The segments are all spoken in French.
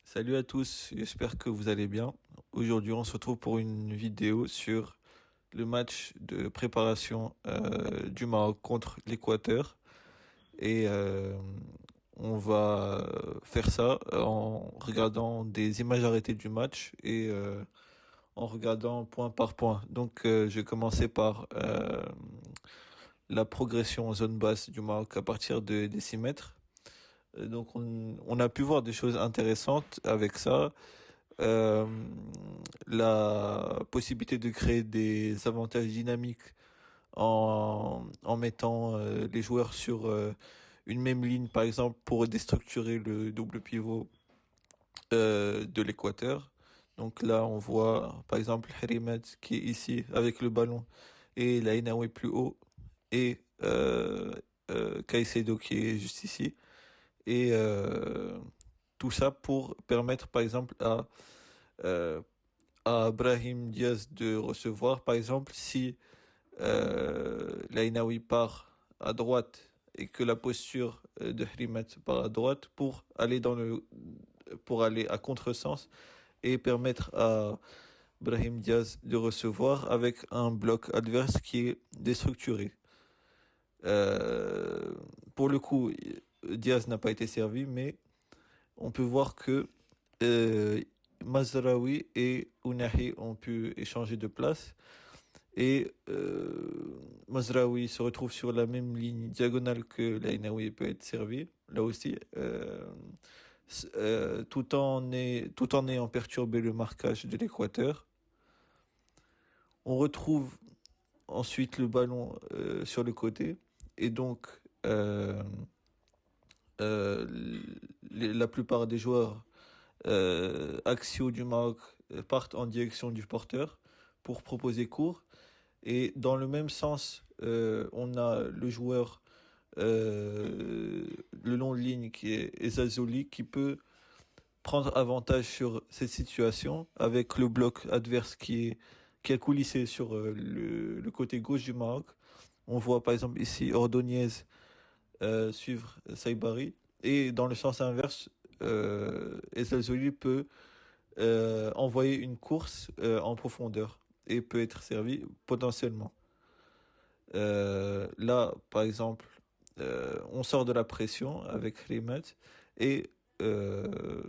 Salut à tous, j'espère que vous allez bien. Aujourd'hui, on se retrouve pour une vidéo sur le match de préparation du Maroc contre l'Équateur. Et on va faire ça en regardant des images arrêtées du match et en regardant point par point. Donc, je vais commencer par la progression en zone basse du Maroc à partir des 6 mètres. Donc, on a pu voir des choses intéressantes avec ça. Euh, la possibilité de créer des avantages dynamiques en mettant les joueurs sur une même ligne, par exemple, pour déstructurer le double pivot de l'Équateur. Donc là, on voit, par exemple, Herimet qui est ici avec le ballon et Lainaoui plus haut et Caicedo qui est juste ici. Et tout ça pour permettre, par exemple, euh, à Brahim Diaz de recevoir. Par exemple, si l'Ainaoui part à droite et que la posture de Hrimet part à droite pour aller à contresens et permettre à Brahim Diaz de recevoir avec un bloc adverse qui est déstructuré. Euh, pour le coup, Diaz n'a pas été servi, mais on peut voir que euh, Mazraoui et Ounahi ont pu échanger de place. Et Mazraoui se retrouve sur la même ligne diagonale que l'Ainaoui peut être servi, là aussi, tout en ayant perturbé le marquage de l'Équateur. On retrouve ensuite le ballon sur le côté, et donc euh, euh, la plupart des joueurs axiaux du Maroc partent en direction du porteur pour proposer court. Et dans le même sens, on a le joueur le long de ligne qui est Ezazoli qui peut prendre avantage sur cette situation avec le bloc adverse qui a coulissé sur le côté gauche du Maroc. On voit par exemple ici Ordonez suivre Saibari et dans le sens inverse, Ezazoli peut envoyer une course en profondeur et peut être servi potentiellement. Là, par exemple, on sort de la pression avec Rimet et euh,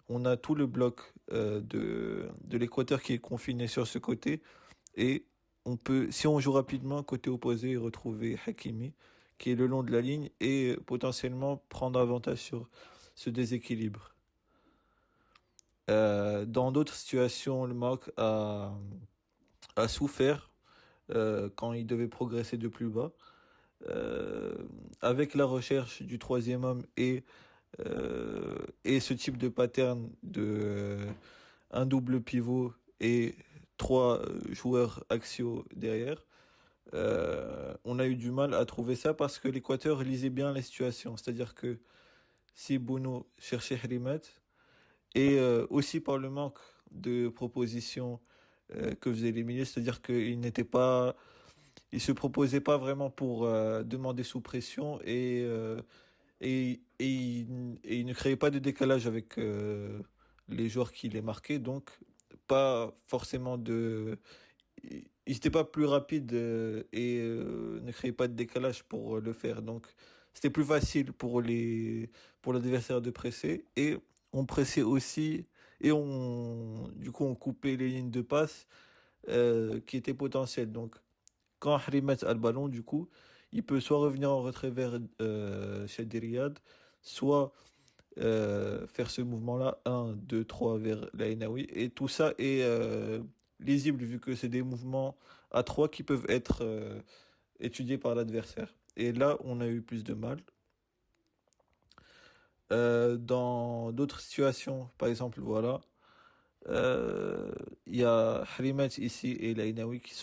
on a tout le bloc de l'Équateur qui est confiné sur ce côté et on peut, si on joue rapidement, côté opposé, retrouver Hakimi qui est le long de la ligne et potentiellement prendre avantage sur ce déséquilibre. Dans d'autres situations, le Maroc a souffert quand il devait progresser de plus bas. Euh, avec la recherche du troisième homme et ce type de pattern de un double pivot et trois joueurs axiaux derrière, on a eu du mal à trouver ça parce que l'Équateur lisait bien les situations. C'est-à-dire que si Bono cherchait Hrimet, et aussi par le manque de propositions que faisaient les milieux, c'est-à-dire qu'ils n'étaient pas il se proposait pas vraiment pour demander sous pression et il ne créait pas de décalage avec les joueurs qui les marquaient, donc pas forcément de... Il n'était pas plus rapide et ne créait pas de décalage pour le faire, donc c'était plus facile pour l'adversaire de presser et on pressait aussi et du coup on coupait les lignes de passe qui étaient potentielles, donc quand Harimet a le ballon, du coup, il peut soit revenir en retrait vers Shadi Riyad, soit faire ce mouvement-là, un 2 3 vers l'Ainaoui. Et tout ça est lisible vu que c'est des mouvements à 3 qui peuvent être étudiés par l'adversaire. Et là, on a eu plus de mal. Dans d'autres situations, par exemple, voilà, il y a Harimet ici et l'Ainaoui qui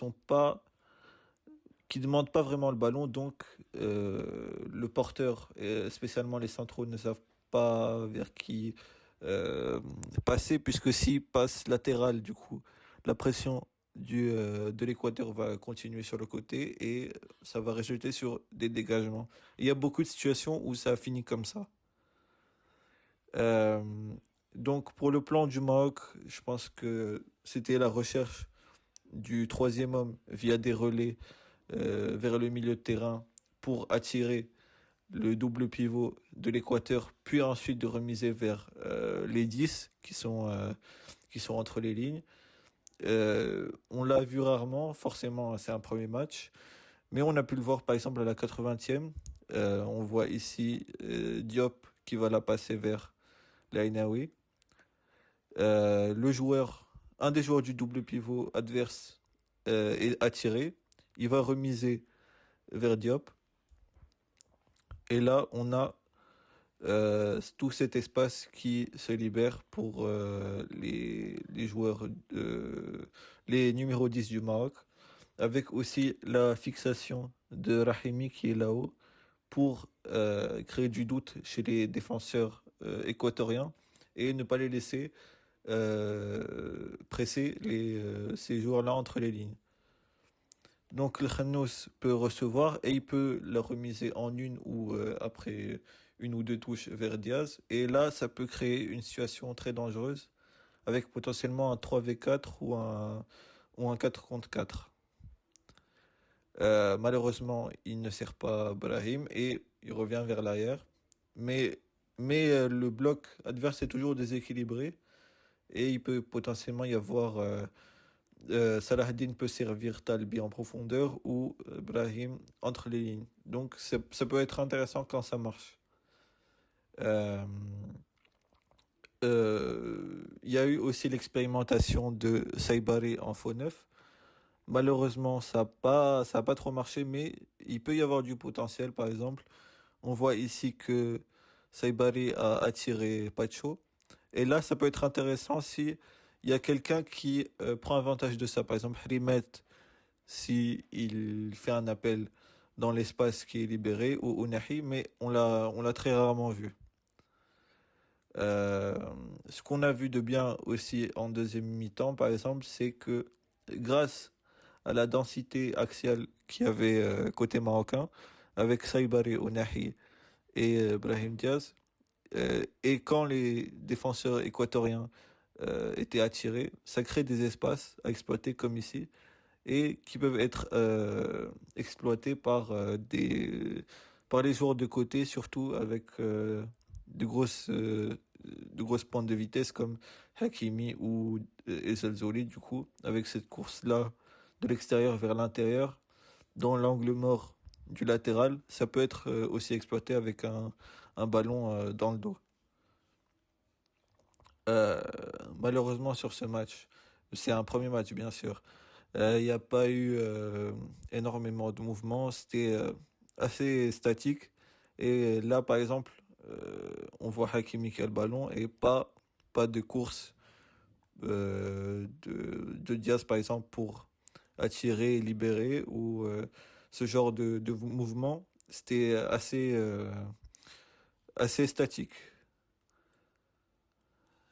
demandent pas vraiment le ballon, donc le porteur, spécialement les centraux, ne savent pas vers qui euh, passer, puisque s'il passe latéral, du coup, la pression de l'Équateur va continuer sur le côté et ça va résulter sur des dégagements. Il y a beaucoup de situations où ça finit comme ça. Euh, Donc pour le plan du Maroc, je pense que c'était la recherche du troisième homme via des relais vers le milieu de terrain pour attirer le double pivot de l'Équateur, puis ensuite de remiser vers les 10 qui sont entre les lignes. On l'a vu rarement, forcément c'est un premier match, mais on a pu le voir par exemple à la 80e. On voit ici Diop qui va la passer vers l'Ainaoui. Un des joueurs du double pivot adverse est attiré. Il va remiser vers Diop. Et là, on a tout cet espace qui se libère pour les joueurs, les numéros 10 du Maroc, avec aussi la fixation de Rahimi qui est là-haut pour créer du doute chez les défenseurs équatoriens et ne pas les laisser presser ces joueurs-là entre les lignes. Donc le Khanous peut recevoir et il peut la remiser en une ou après une ou deux touches vers Diaz. Et là, ça peut créer une situation très dangereuse avec potentiellement un 3v4 ou un 4 contre 4. Malheureusement, il ne sert pas Brahim et il revient vers l'arrière. Mais, mais le bloc adverse est toujours déséquilibré et il peut potentiellement y avoir Salahdin peut servir Talbi en profondeur ou Brahim entre les lignes. Donc ça peut être intéressant quand ça marche. Euh, Il y a eu aussi l'expérimentation de Saibari en faux neuf. Malheureusement, ça a pas trop marché, mais il peut y avoir du potentiel. Par exemple, on voit ici que Saibari a attiré Pacho. Et là, ça peut être intéressant si il y a quelqu'un qui prend avantage de ça. Par exemple, Hrimet, si il fait un appel dans l'espace qui est libéré, ou Ounahi, mais on l'a très rarement vu. Euh, Ce qu'on a vu de bien aussi en deuxième mi-temps, par exemple, c'est que grâce à la densité axiale qu'il y avait côté marocain, avec Saibari, Ounahi et Brahim Diaz, et quand les défenseurs équatoriens étaient attirés, ça crée des espaces à exploiter comme ici et qui peuvent être exploités par par les joueurs de côté, surtout avec de grosses pointes de vitesse comme Hakimi ou Ezzalzouli, du coup, avec cette course-là de l'extérieur vers l'intérieur, dans l'angle mort du latéral, ça peut être aussi exploité avec un ballon dans le dos. Euh, Malheureusement sur ce match, c'est un premier match bien sûr, il n'y a pas eu énormément de mouvements, c'était assez statique. Et là par exemple, on voit Hakimi qui a le ballon et pas de course de Diaz par exemple pour attirer et libérer ou ce genre de mouvement. C'était assez statique.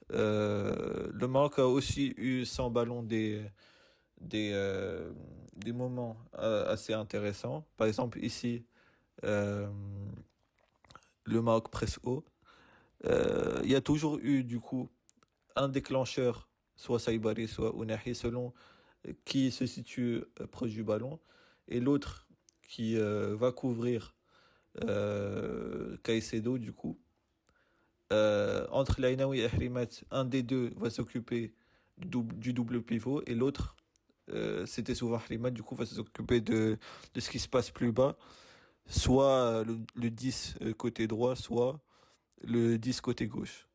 Le Maroc a aussi eu sans ballon des, euh, des moments assez intéressants. Par exemple, ici, euh, le Maroc presse haut. Il y a toujours eu, du coup, un déclencheur, soit Saïbari, soit Ounahi, selon qui se situe proche du ballon, et l'autre qui va couvrir Caicedo, du coup. Entre Lainaoui et Hrimet, un des deux va s'occuper du double pivot et l'autre, c'était souvent Hrimet, du coup, va s'occuper de ce qui se passe plus bas, soit le 10 côté droit, soit le 10 côté gauche.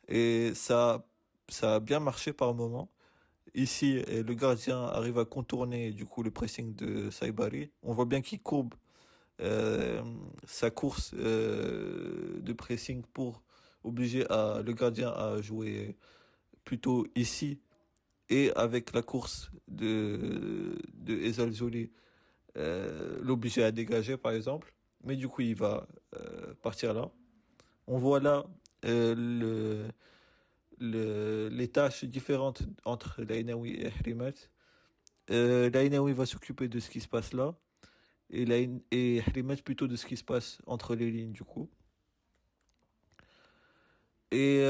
Et ça a bien marché par moment. Ici, le gardien arrive à contourner du coup le pressing de Saibari. On voit bien qu'il courbe euh, sa course de pressing pour obliger le gardien à jouer plutôt ici et avec la course de Ezal Zouli l'obliger à dégager par exemple. Mais du coup, il va partir là. On voit là les tâches différentes entre l'Ainaoui et Hrimet. L'Ainaoui va s'occuper de ce qui se passe là et Hrimet plutôt de ce qui se passe entre les lignes du coup. Et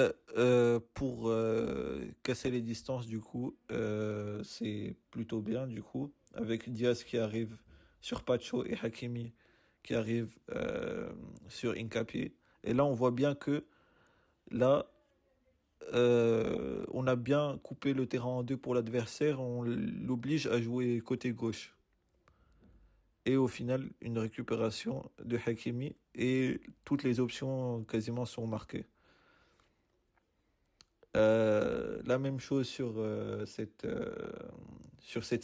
pour casser les distances, du coup, c'est plutôt bien, du coup, avec Diaz qui arrive sur Pacho et Hakimi qui arrive sur Hincapié. Et là, on voit bien que là, on a bien coupé le terrain en deux pour l'adversaire, on l'oblige à jouer côté gauche. Et au final, une récupération de Hakimi et toutes les options quasiment sont marquées. La même chose sur cette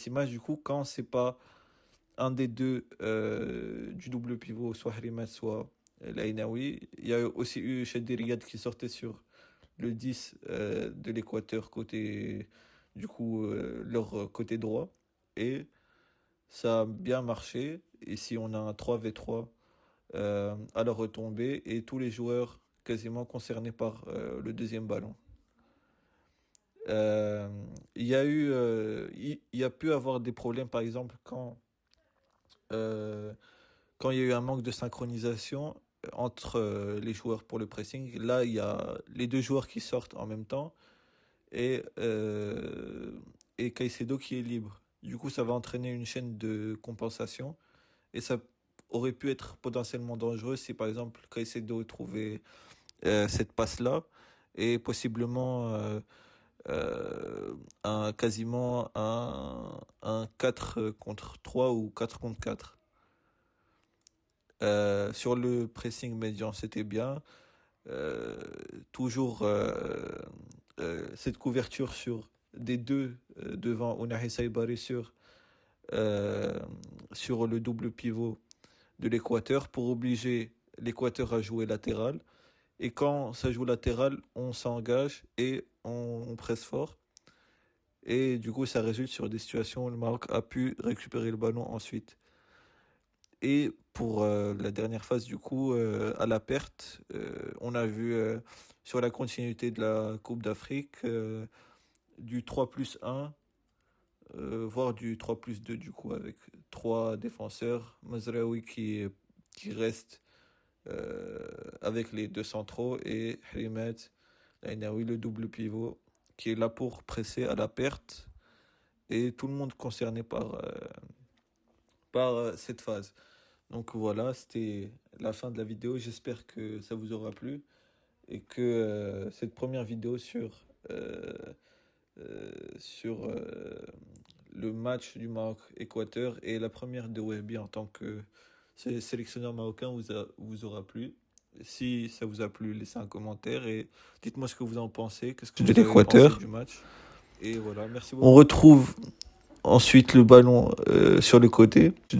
image, du coup, quand c'est pas un des deux du double pivot, soit Harimat, soit Lainaoui, il y a aussi eu Cheddi Riyad qui sortait sur le 10 de l'Équateur, côté, du coup, leur côté droit. Et ça a bien marché. Ici, on a un 3v3 à la retombée et tous les joueurs quasiment concernés par le deuxième ballon. Euh, il y a pu avoir des problèmes, par exemple, euh, quand il y a eu un manque de synchronisation entre les joueurs pour le pressing. Là, il y a les deux joueurs qui sortent en même temps et Caicedo qui est libre. Du coup, ça va entraîner une chaîne de compensation et ça aurait pu être potentiellement dangereux si, par exemple, Caicedo trouvait cette passe-là et possiblement quasiment un 4 contre 3 ou 4 contre 4. Sur le pressing médian, c'était bien. Euh, Toujours cette couverture sur des deux devant Unai Saibari sur le double pivot de l'Équateur pour obliger l'Équateur à jouer latéral. Et quand ça joue latéral, on s'engage et on presse fort. Et du coup, ça résulte sur des situations où le Maroc a pu récupérer le ballon ensuite. Et pour la dernière phase, du coup, à la perte, on a vu sur la continuité de la Coupe d'Afrique du 3+1, voire du 3+2, du coup, avec trois défenseurs. Mazraoui qui reste avec les deux centraux et Hrimet, Lainaoui, le double pivot, qui est là pour presser à la perte et tout le monde concerné par cette phase. Donc voilà, c'était la fin de la vidéo. J'espère que ça vous aura plu et que cette première vidéo sur le match du Maroc-Équateur et la première de Wehbi en tant que sélectionneur marocain vous aura plu. Si ça vous a plu, laissez un commentaire et dites-moi ce que vous en pensez, qu'est-ce que vous avez pensé du match. Et voilà, merci beaucoup. On retrouve ensuite le ballon sur le côté de